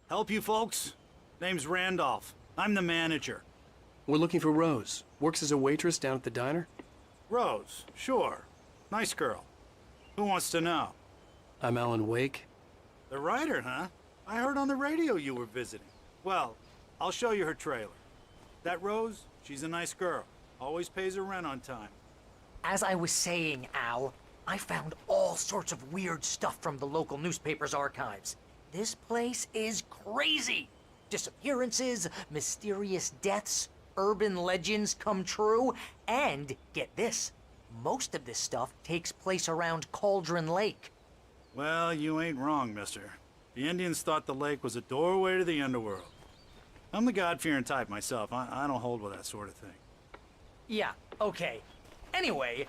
Help you folks? Name's Randolph. I'm the manager. We're looking for Rose. Works as a waitress down at the diner. Rose, sure. Nice girl. Who wants to know? I'm Alan Wake. The writer, huh? I heard on the radio you were visiting. Well, I'll show you her trailer. That Rose, she's a nice girl. Always pays her rent on time. As I was saying, Al, I found all sorts of weird stuff from the local newspaper's archives. This place is crazy. Disappearances, mysterious deaths, urban legends come true, and get this, most of this stuff takes place around Cauldron Lake. Well, you ain't wrong, mister. The Indians thought the lake was a doorway to the underworld. I'm the God-fearing type myself. I don't hold with that sort of thing. Yeah, okay. Anyway,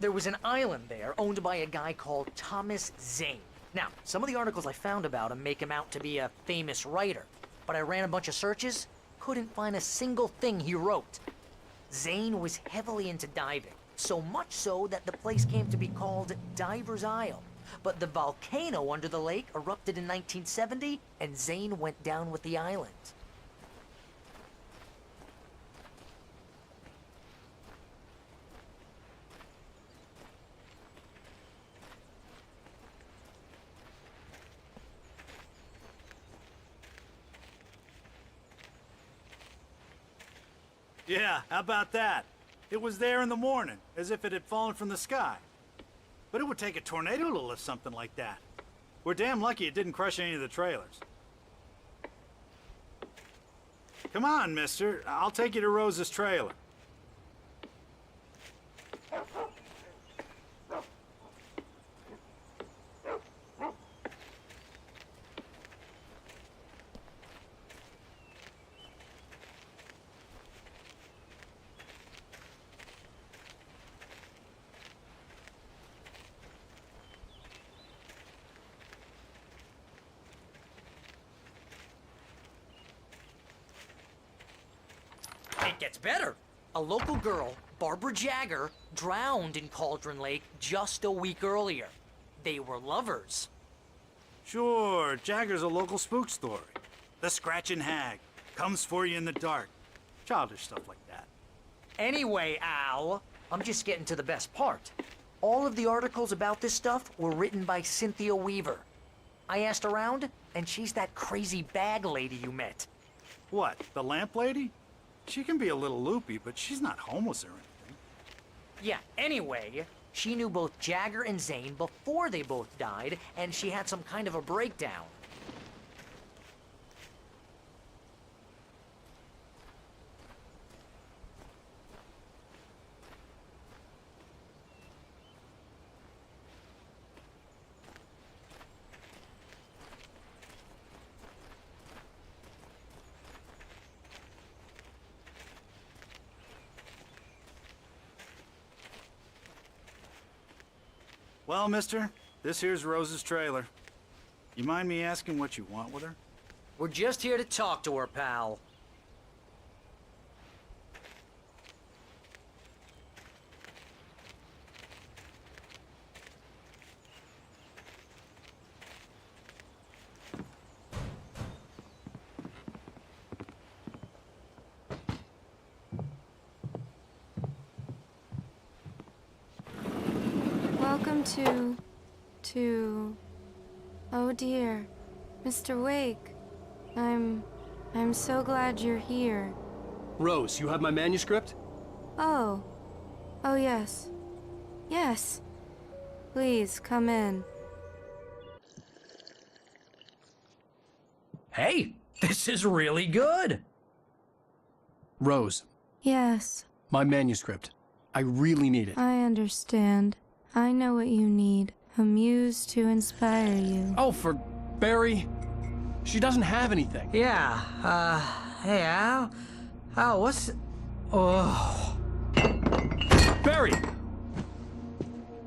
there was an island there owned by a guy called Thomas Zane. Now, some of the articles I found about him make him out to be a famous writer, but I ran a bunch of searches, couldn't find a single thing he wrote. Zane was heavily into diving, so much so that the place came to be called Diver's Isle. But the volcano under the lake erupted in 1970, and Zane went down with the island. Yeah, how about that? It was there in the morning, as if it had fallen from the sky. But it would take a tornado to lift something like that. We're damn lucky it didn't crush any of the trailers. Come on, mister. I'll take you to Rose's trailer. It gets better. A local girl, Barbara Jagger, drowned in Cauldron Lake just a week earlier. They were lovers. Sure, Jagger's a local spook story. The Scratching Hag. Comes for you in the dark. Childish stuff like that. Anyway, Al, I'm just getting to the best part. All of the articles about this stuff were written by Cynthia Weaver. I asked around, and she's that crazy bag lady you met. What, the lamp lady? She can be a little loopy, but she's not homeless or anything. Yeah, anyway, she knew both Jagger and Zane before they both died, and she had some kind of a breakdown. Well, mister, this here's Rose's trailer. You mind me asking what you want with her? We're just here to talk to her, pal. Welcome to... Oh dear, Mr. Wake. I'm so glad you're here. Rose, you have my manuscript? Oh. Oh yes. Yes. Please, come in. Hey, this is really good. Rose, Yes, my manuscript. I really need it. I understand. I know what you need. A muse to inspire you. Oh, for Barry. She doesn't have anything. Yeah, hey, Al? Al, what's... Oh... Barry!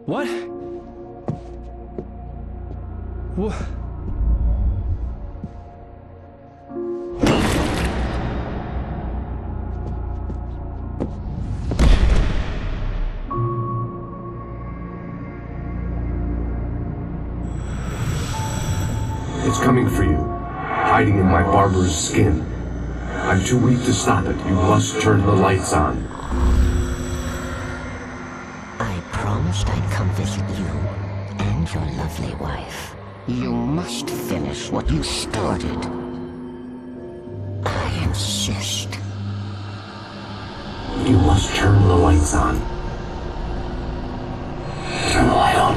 What? What? It's coming for you. hiding in my barber's skin. I'm too weak to stop it. You must turn the lights on. I promised I'd come visit you and your lovely wife. You must finish what you started. I insist. You must turn the lights on. Turn the light on.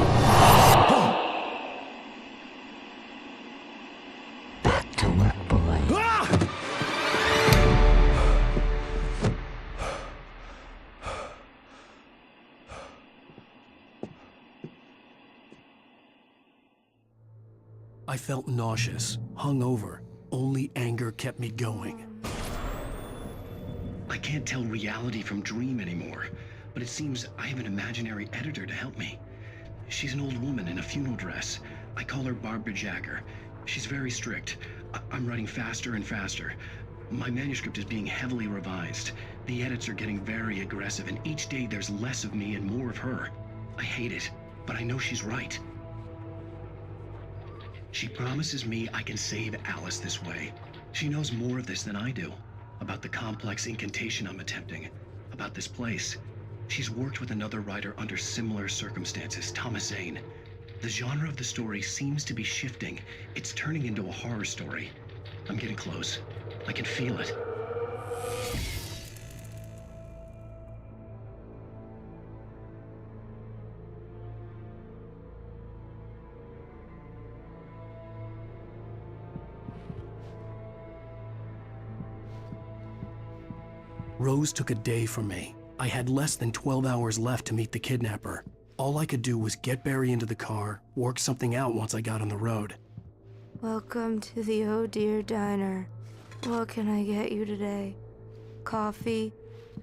Back to work, boy. I felt nauseous, hungover. Only anger kept me going. I can't tell reality from dream anymore, but it seems I have an imaginary editor to help me. She's an old woman in a funeral dress. I call her Barbara Jacker. She's very strict. I'm writing faster and faster. My manuscript is being heavily revised. The edits are getting very aggressive, and each day there's less of me and more of her. I hate it, but I know she's right. She promises me I can save Alice this way. She knows more of this than I do. About the complex incantation I'm attempting. About this place. She's worked with another writer under similar circumstances, Thomas Zane. The genre of the story seems to be shifting. It's turning into a horror story. I'm getting close. I can feel it. Rose took a day from me. I had less than 12 hours left to meet the kidnapper. All I could do was get Barry into the car, work something out once I got on the road. Welcome to the Oh Dear Diner. What can I get you today? Coffee?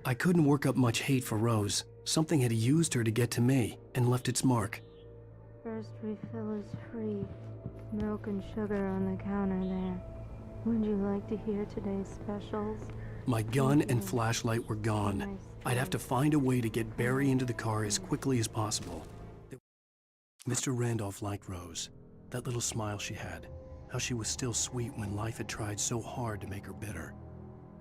I couldn't work up much hate for Rose. Something had used her to get to me and left its mark. First refill is free. Milk and sugar on the counter there. Would you like to hear today's specials? My gun and flashlight were gone. I'd have to find a way to get Barry into the car as quickly as possible. Mr. Randolph liked Rose. That little smile she had. How she was still sweet when life had tried so hard to make her bitter.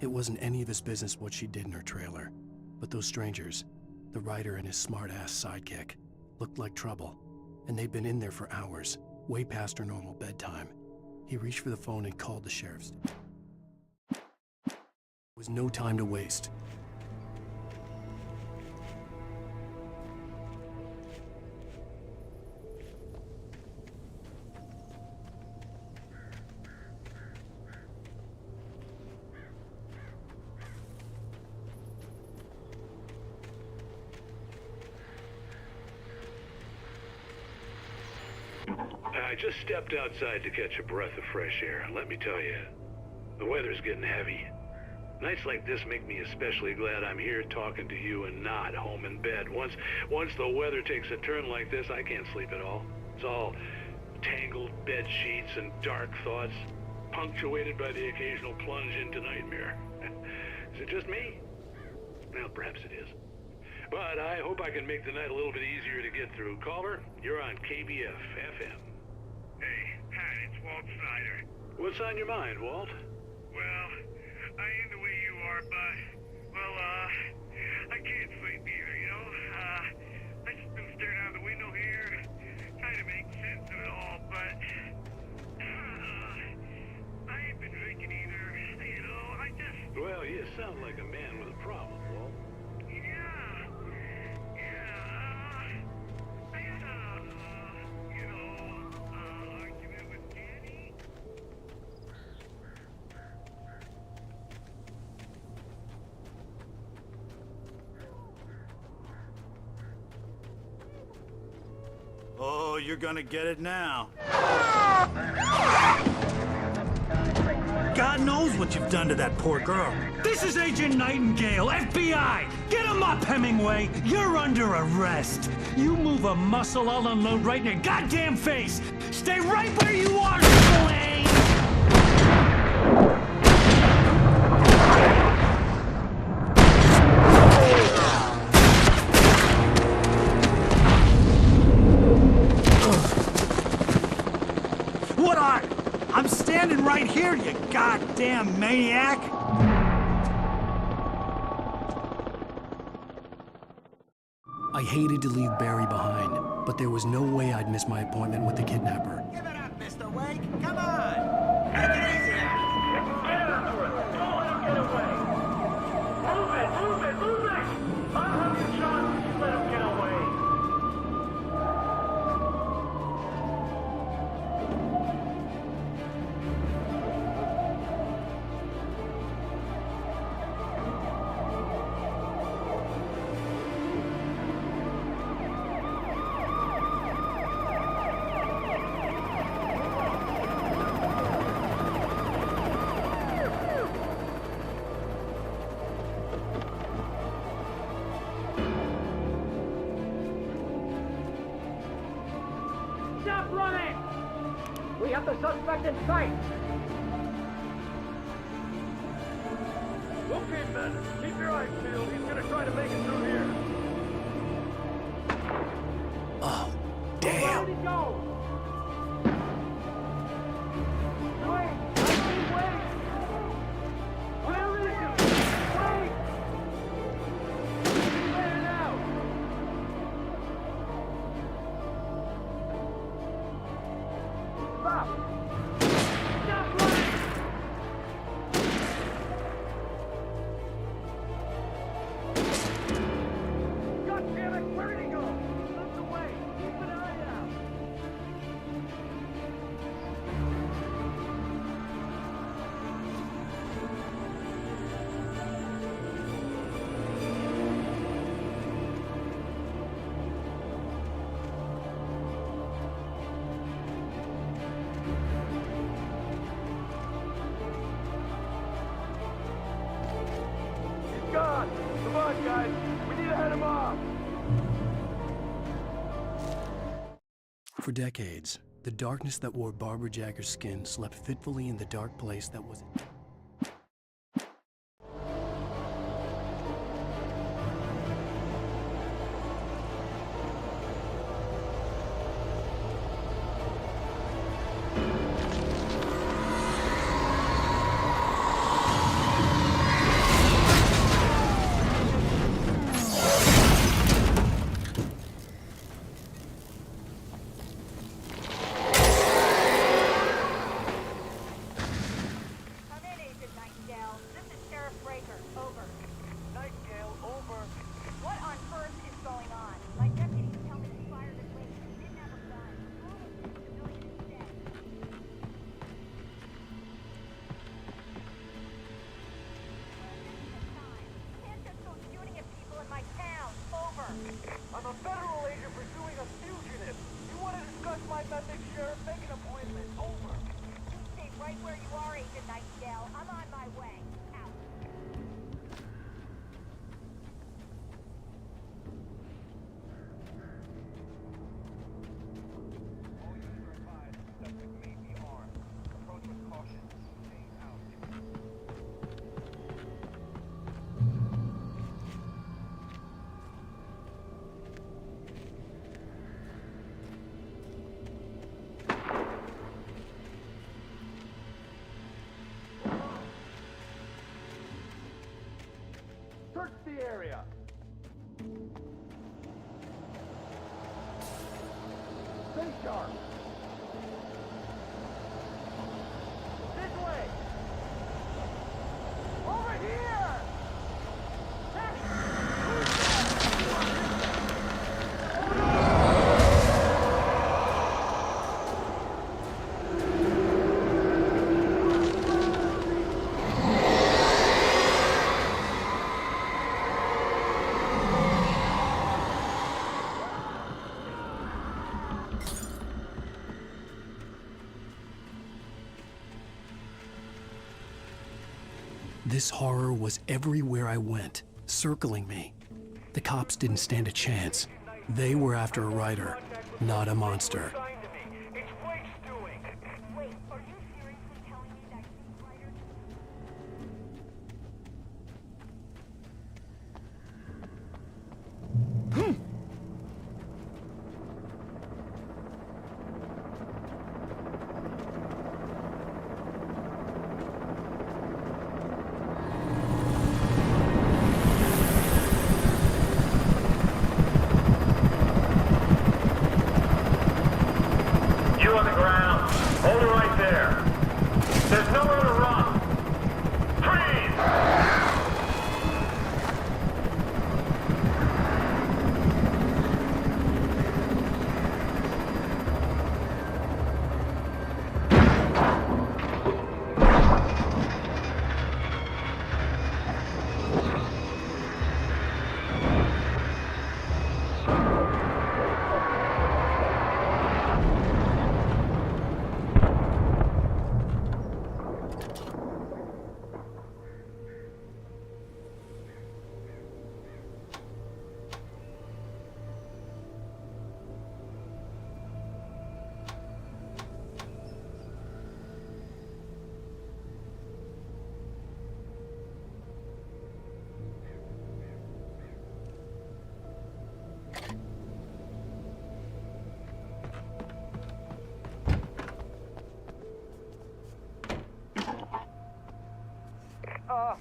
It wasn't any of his business what she did in her trailer. But those strangers, the writer and his smart-ass sidekick, looked like trouble. And they'd been in there for hours, way past her normal bedtime. He reached for the phone and called the sheriff's. There was no time to waste. I just stepped outside to catch a breath of fresh air. Let me tell you, the weather's getting heavy. Nights like this make me especially glad I'm here talking to you and not home in bed. Once the weather takes a turn like this, I can't sleep at all. It's all tangled bed sheets and dark thoughts, punctuated by the occasional plunge into nightmare. Is it just me? Well, perhaps it is. But I hope I can make the night a little bit easier to get through. Caller, you're on KBF FM. Hey, Pat, it's Walt Snyder. What's on your mind, Walt? Well, I ain't the way you are, but, well, I can't sleep either, you know? I just been staring out the window here, trying to make sense of it all, but, I ain't been drinking either, you know? I just... Well, you sound like a man with a problem, Walt. I had a, argument with Danny. Oh, you're gonna get it now. God knows what you've done to that poor girl. This is Agent Nightingale, FBI! Get him up, Hemingway! You're under arrest! You move a muscle, I'll unload right in your goddamn face! Stay right where you are, Blaine! What are? I'm standing right here, you goddamn maniac! I hated to leave Barry behind, but there was no way I'd miss my appointment with the kidnapper. Give it up, Mr. Wake! Come on! Take it easy now! Get after it! Don't let him get away! Move it! Move it! Move it! I'll have you shot if you let him get away! Stop running! We have the suspect in sight! Okay, men, keep your eyes peeled. He's gonna try to make it through here. Oh, Where damn! did he go? Wait! Wait! Where is he? Wait! He's there now! Stop! Stop running! God damn it! Where did he go? He slipped away. Keep an eye out. He's gone. Come on, guys. We need to head him off. For decades, the darkness that wore Barbara Jagger's skin slept fitfully in the dark place that was... Come in, Agent Nightingale. This is Sheriff Breaker. Over. Nightingale, over. What on earth is going on? My deputies tell me you fired at Wake. You didn't have a gun. All of these civilians dead. You can't just go shooting at people in my town. Over. I'm a federal agent pursuing a fugitive. You want to discuss my methods, Sheriff? Make an appointment. Over. You stay right where you are, Agent Nightingale. I'm on my way. Out. All units are advised. Suspect may be armed. Approach with caution. Stay out. Search the area. Stay sharp. This way. Over here. This horror was everywhere I went, circling me. The cops didn't stand a chance. They were after a writer, not a monster. It's Wake's doing. Wait, are you seriously telling me that he's writer?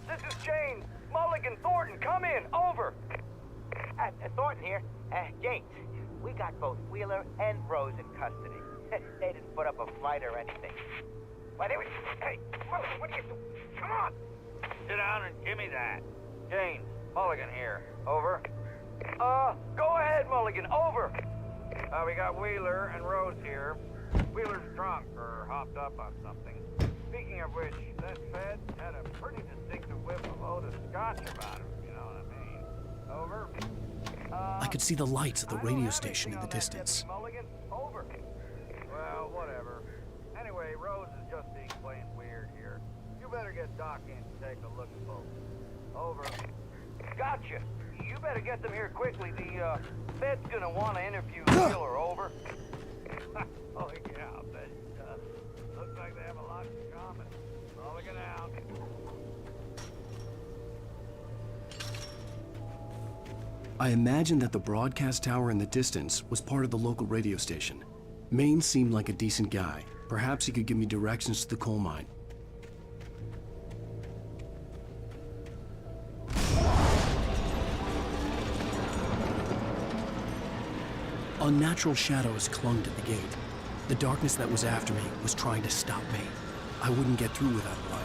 This is James. Mulligan, Thornton, come in. Over. Thornton here. James, we got both Wheeler and Rose in custody. They didn't put up a fight or anything. Why, they were... Hey, Mulligan, what are you doing? Come on! Sit down and give me that. James, Mulligan here. Over. Go ahead, Mulligan. Over. We got Wheeler and Rose here. Wheeler's drunk or hopped up on something. Speaking of which, that Fed had a pretty distinctive whiff of load of scotch about him, you know what I mean? Over. I could see the lights of the radio station in the distance. Mulligan, over. Well, whatever. Anyway, Rose is just being plain weird here. You better get Doc in to take a look at both. Over. Gotcha. You better get them here quickly. The Fed's gonna want to interview Wheeler. Over. Oh yeah, I bet it does. Looks like they have a lot in common. Mulligan out. I imagined that the broadcast tower in the distance was part of the local radio station. Maine seemed like a decent guy. Perhaps he could give me directions to the coal mine. Unnatural shadows clung to the gate. The darkness that was after me was trying to stop me. I wouldn't get through without a light.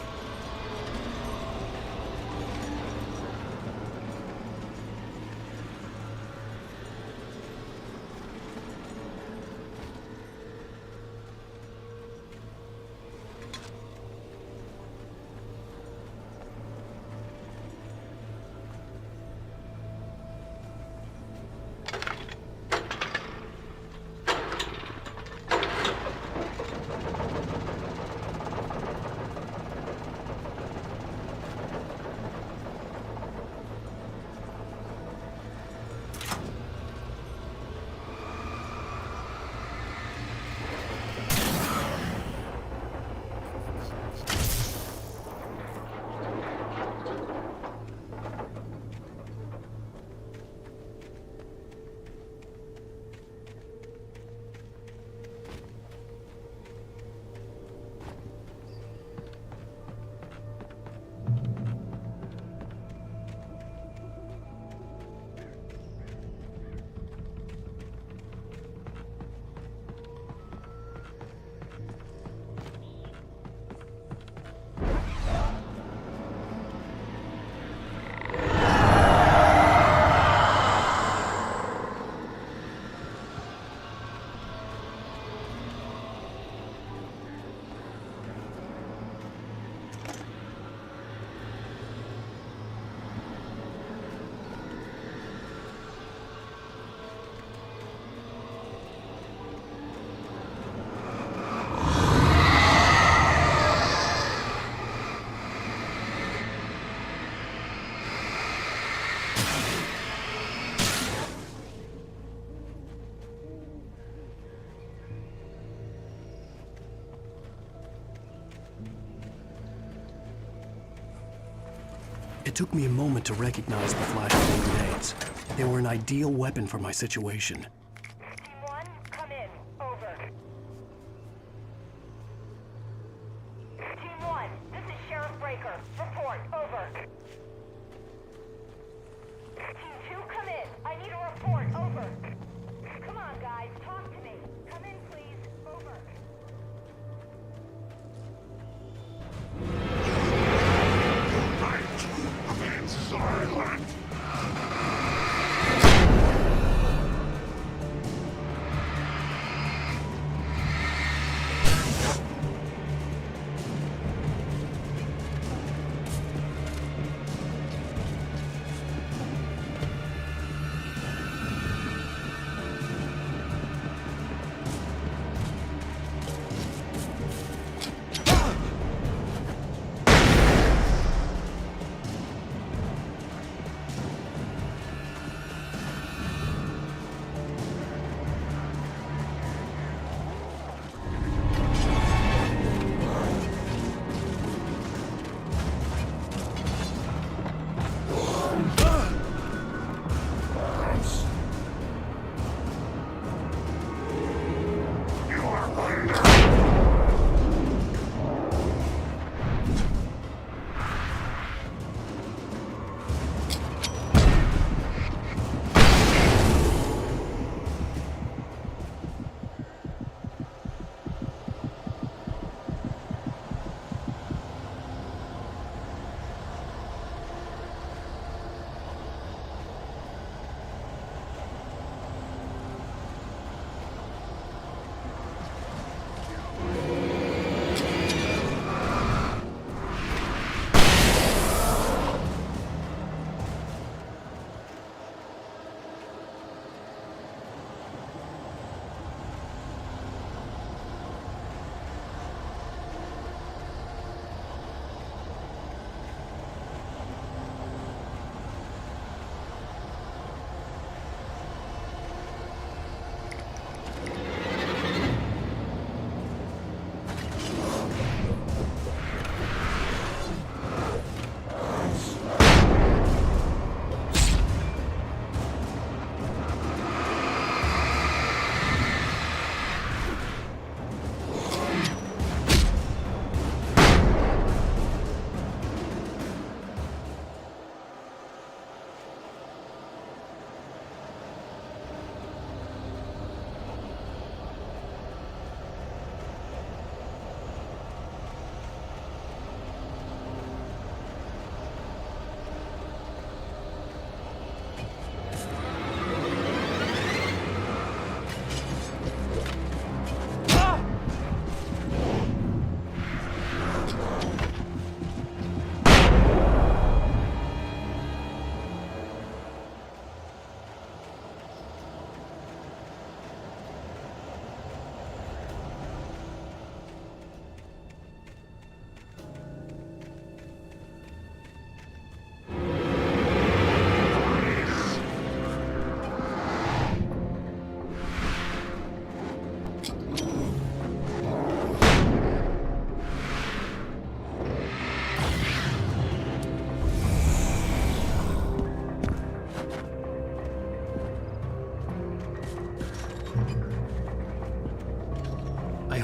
It took me a moment to recognize the flashbang grenades. They were an ideal weapon for my situation. Team 1, come in. Over. Team 1, this is Sheriff Breaker. Report. Over. Team 2, come in. I need a report. Over. Come on, guys. Talk to me. Come in, please. Over.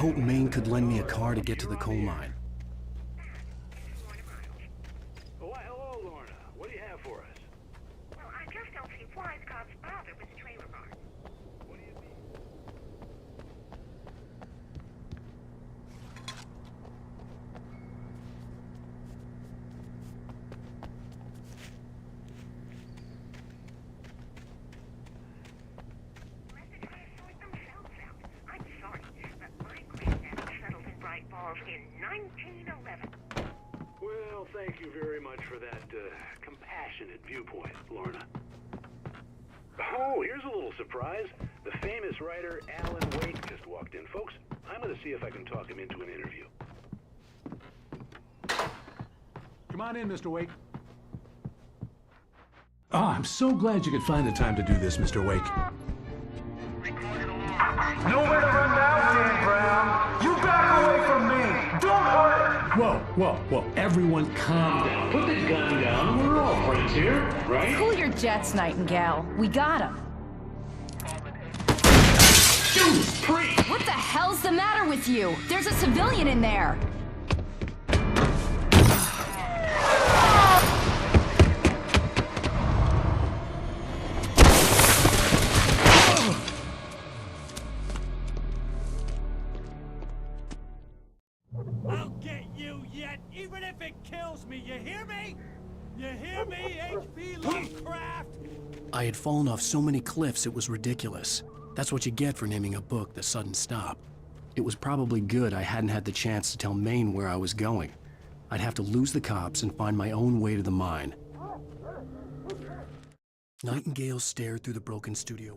hoped Maine could lend me a car to get to the coal mine. Oh, hello, Lorna. What do you have for us? Well, I just don't see why the cops bother with the trailer park. What do you mean? Let the guys sort themselves out. I'm sorry, but my granddad settled in Bright Falls in 1911. Well, thank you very much for that compassionate viewpoint, Lorna. Oh, here's a little surprise. The famous writer Alan Wake just walked in. Folks, I'm going to see if I can talk him into an interview. Come on in, Mr. Wake. Oh, I'm so glad you could find the time to do this, Mr. Wake. Nowhere to run now, Dan Brown. You back away from me. Don't hurt. Whoa. Everyone calm down. Put the gun down. We're all friends here, right? Cool your jets, Nightingale. We got him. Judas Priest! What the hell's the matter with you? There's a civilian in there. I'll get you yet, even if it kills me. You hear me? You hear me, H.P. Lovecraft? I had fallen off so many cliffs it was ridiculous. That's what you get for naming a book The Sudden Stop. It was probably good I hadn't had the chance to tell Maine where I was going. I'd have to lose the cops and find my own way to the mine. Nightingale stared through the broken studio.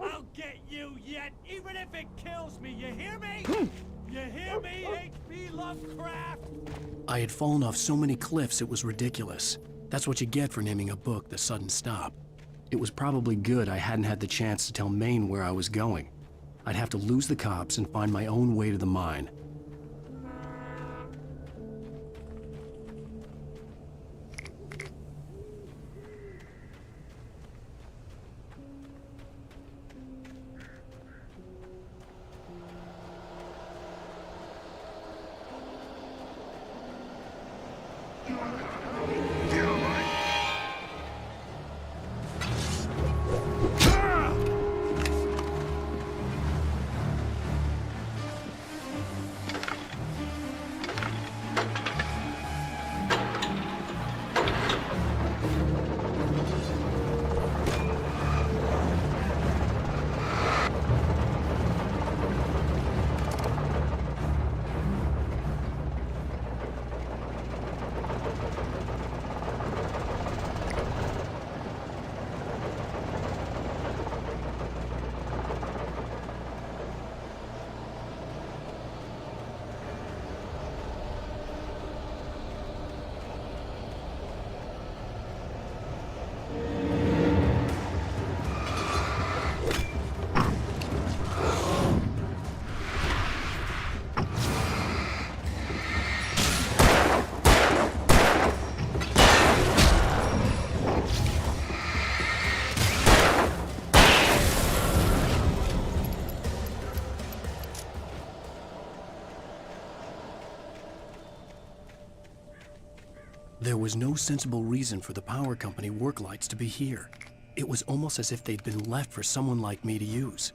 I'll get you yet, even if it kills me. You hear me? You hear me, H.P. Lovecraft? I had fallen off so many cliffs it was ridiculous. That's what you get for naming a book The Sudden Stop. It was probably good I hadn't had the chance to tell Maine where I was going. I'd have to lose the cops and find my own way to the mine. There was no sensible reason for the power company work lights to be here. It was almost as if they'd been left for someone like me to use.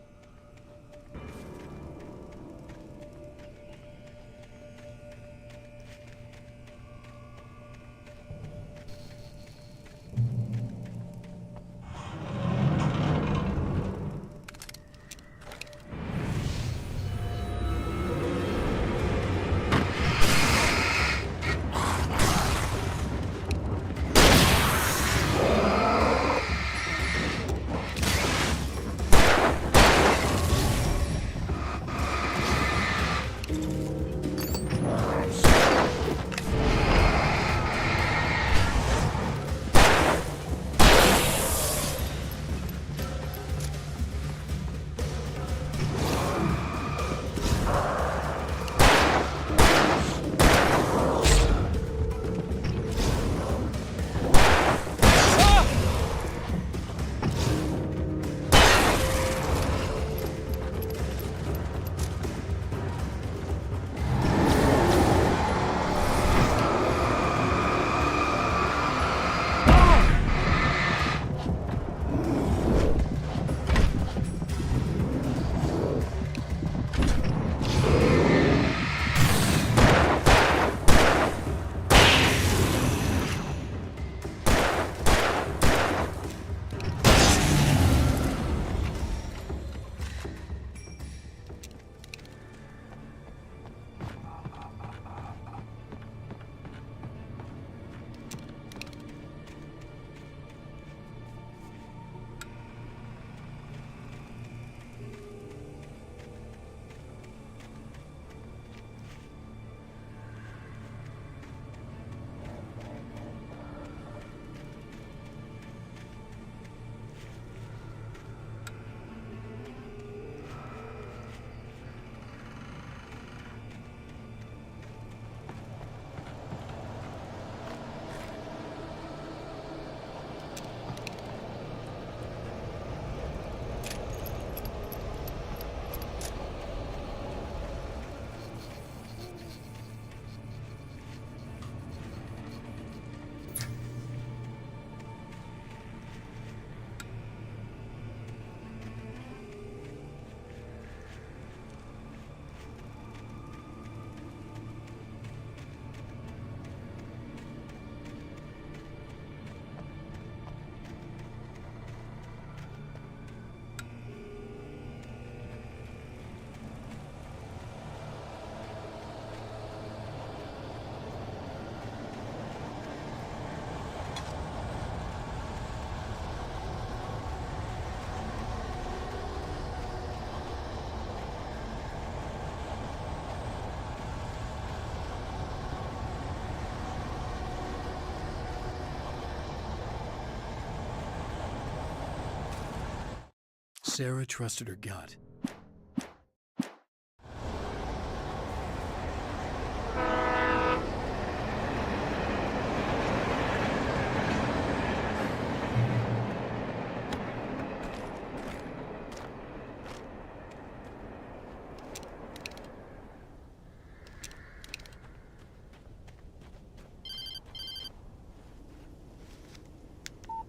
Sarah trusted her gut.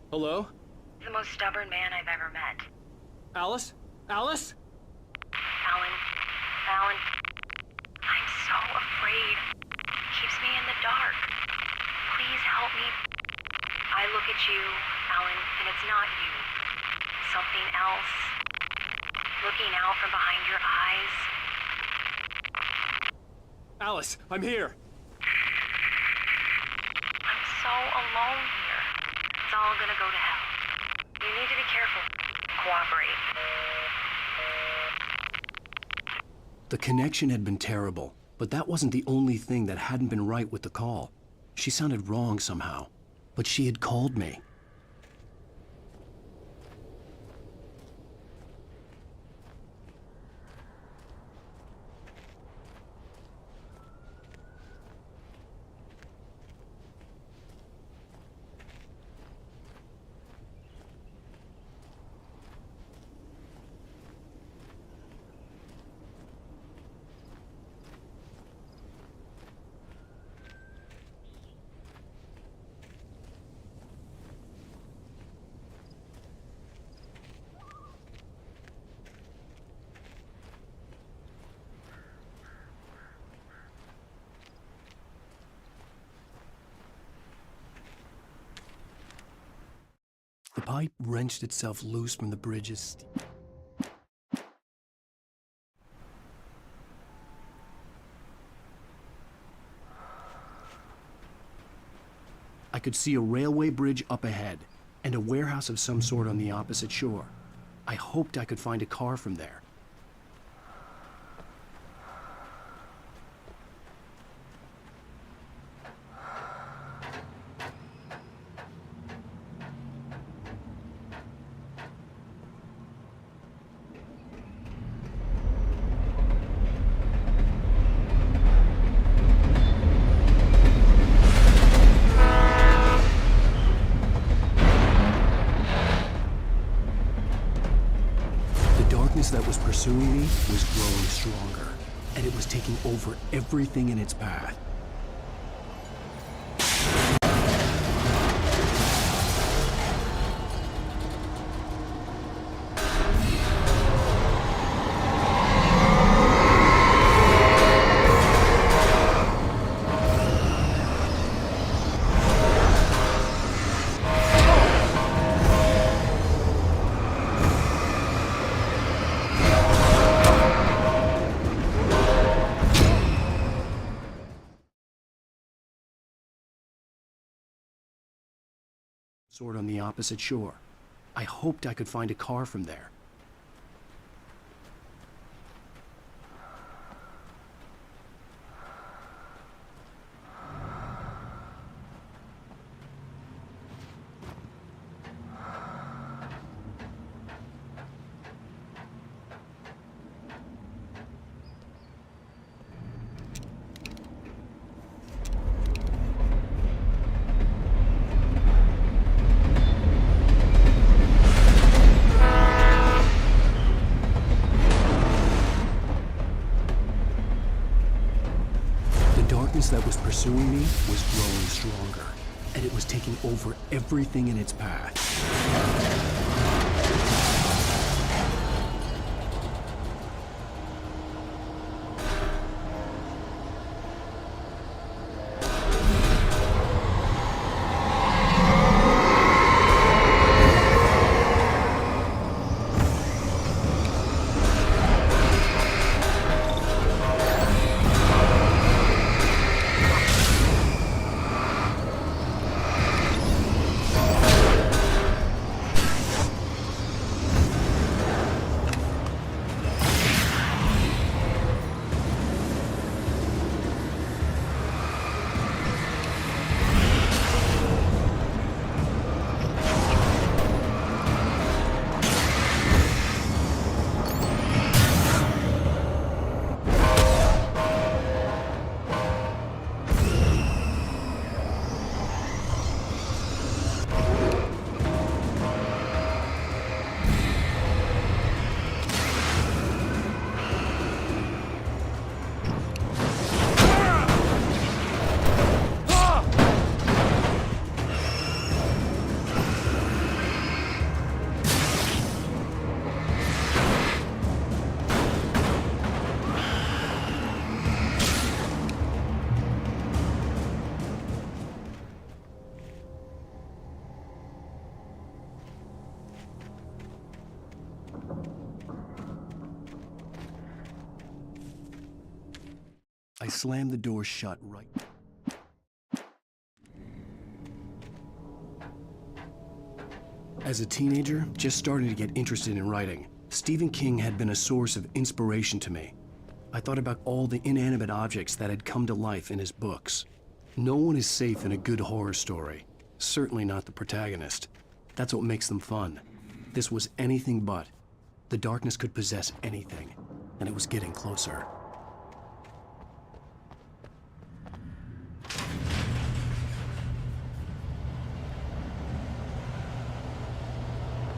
Hello? The most stubborn man I've ever met. Alice? Alice? Alan, I'm so afraid. Keeps me in the dark. Please help me. I look at you, Alan, and it's not you. Something else. Looking out from behind your eyes. Alice, I'm here. I'm so alone here. It's all gonna go to hell. You need to be careful. Cooperate. The connection had been terrible, but that wasn't the only thing that hadn't been right with the call. She sounded wrong somehow, but she had called me. pipe wrenched itself loose from the bridge's I could see a railway bridge up ahead, and a warehouse of some sort on the opposite shore. I hoped I could find a car from there. That was pursuing me was growing stronger, and it was taking over everything in its path. Sort on the opposite shore. I hoped I could find a car from there. That was pursuing me was growing stronger, and it was taking over everything in its path. I slammed the door shut right. As a teenager, just starting to get interested in writing, Stephen King had been a source of inspiration to me. I thought about all the inanimate objects that had come to life in his books. No one is safe in a good horror story. Certainly not the protagonist. That's what makes them fun. This was anything but. The darkness could possess anything, and it was getting closer.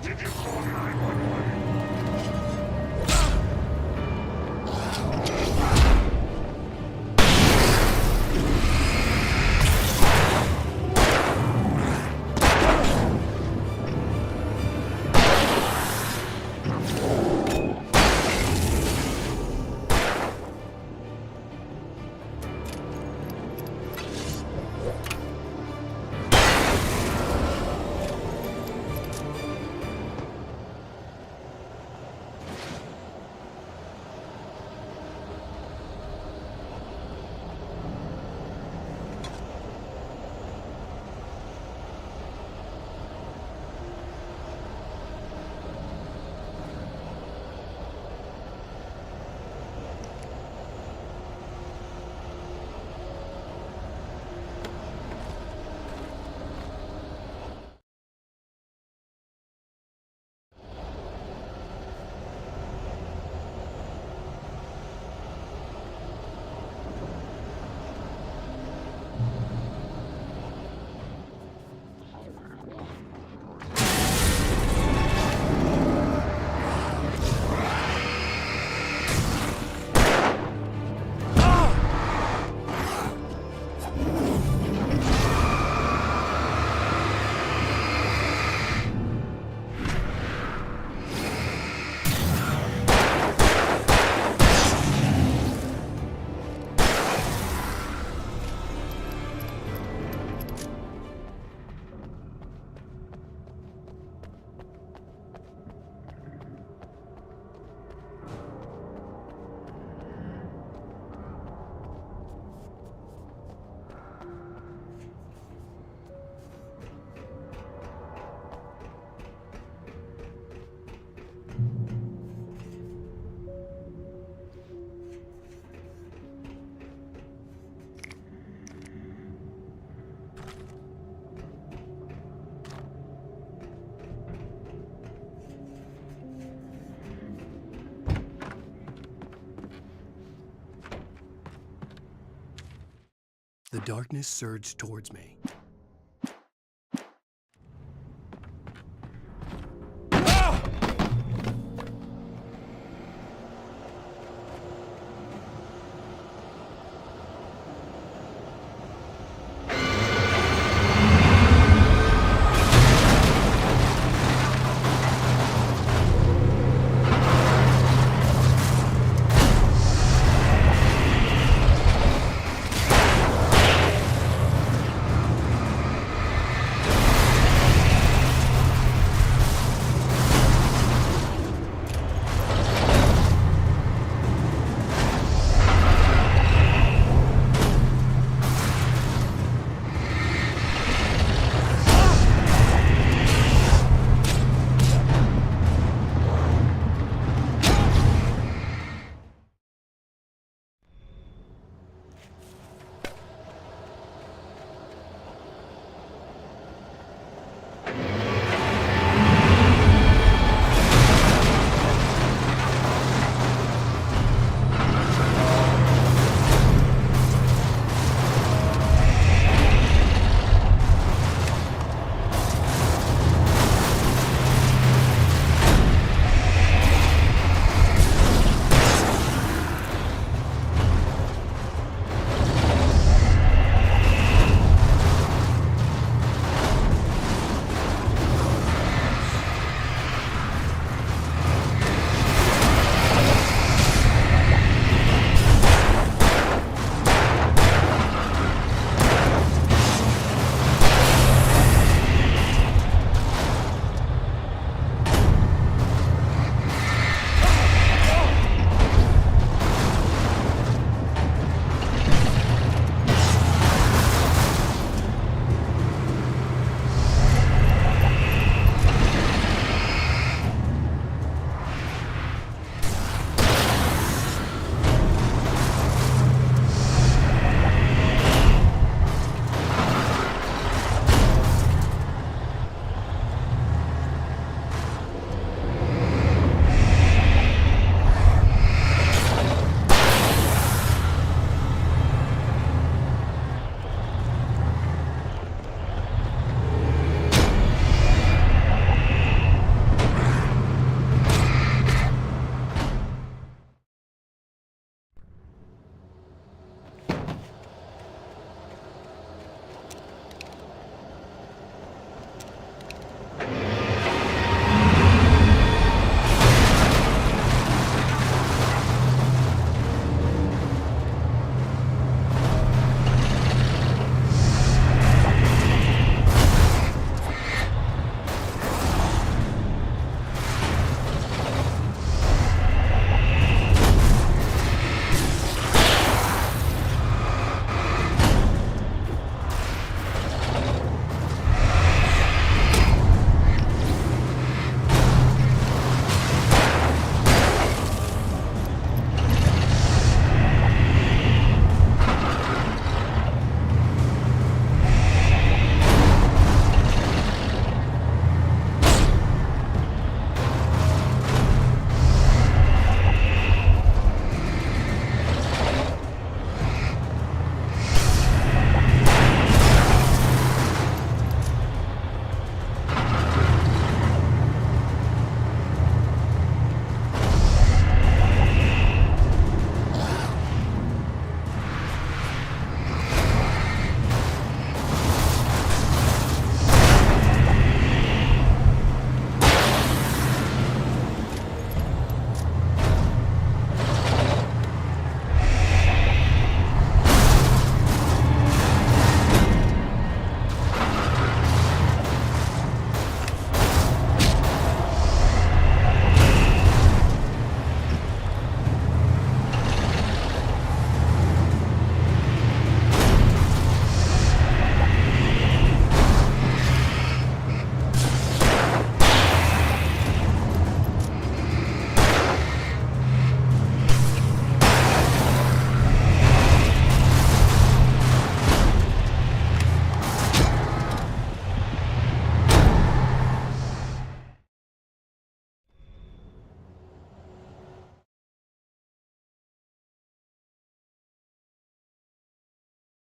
Did you call 911? The darkness surged towards me.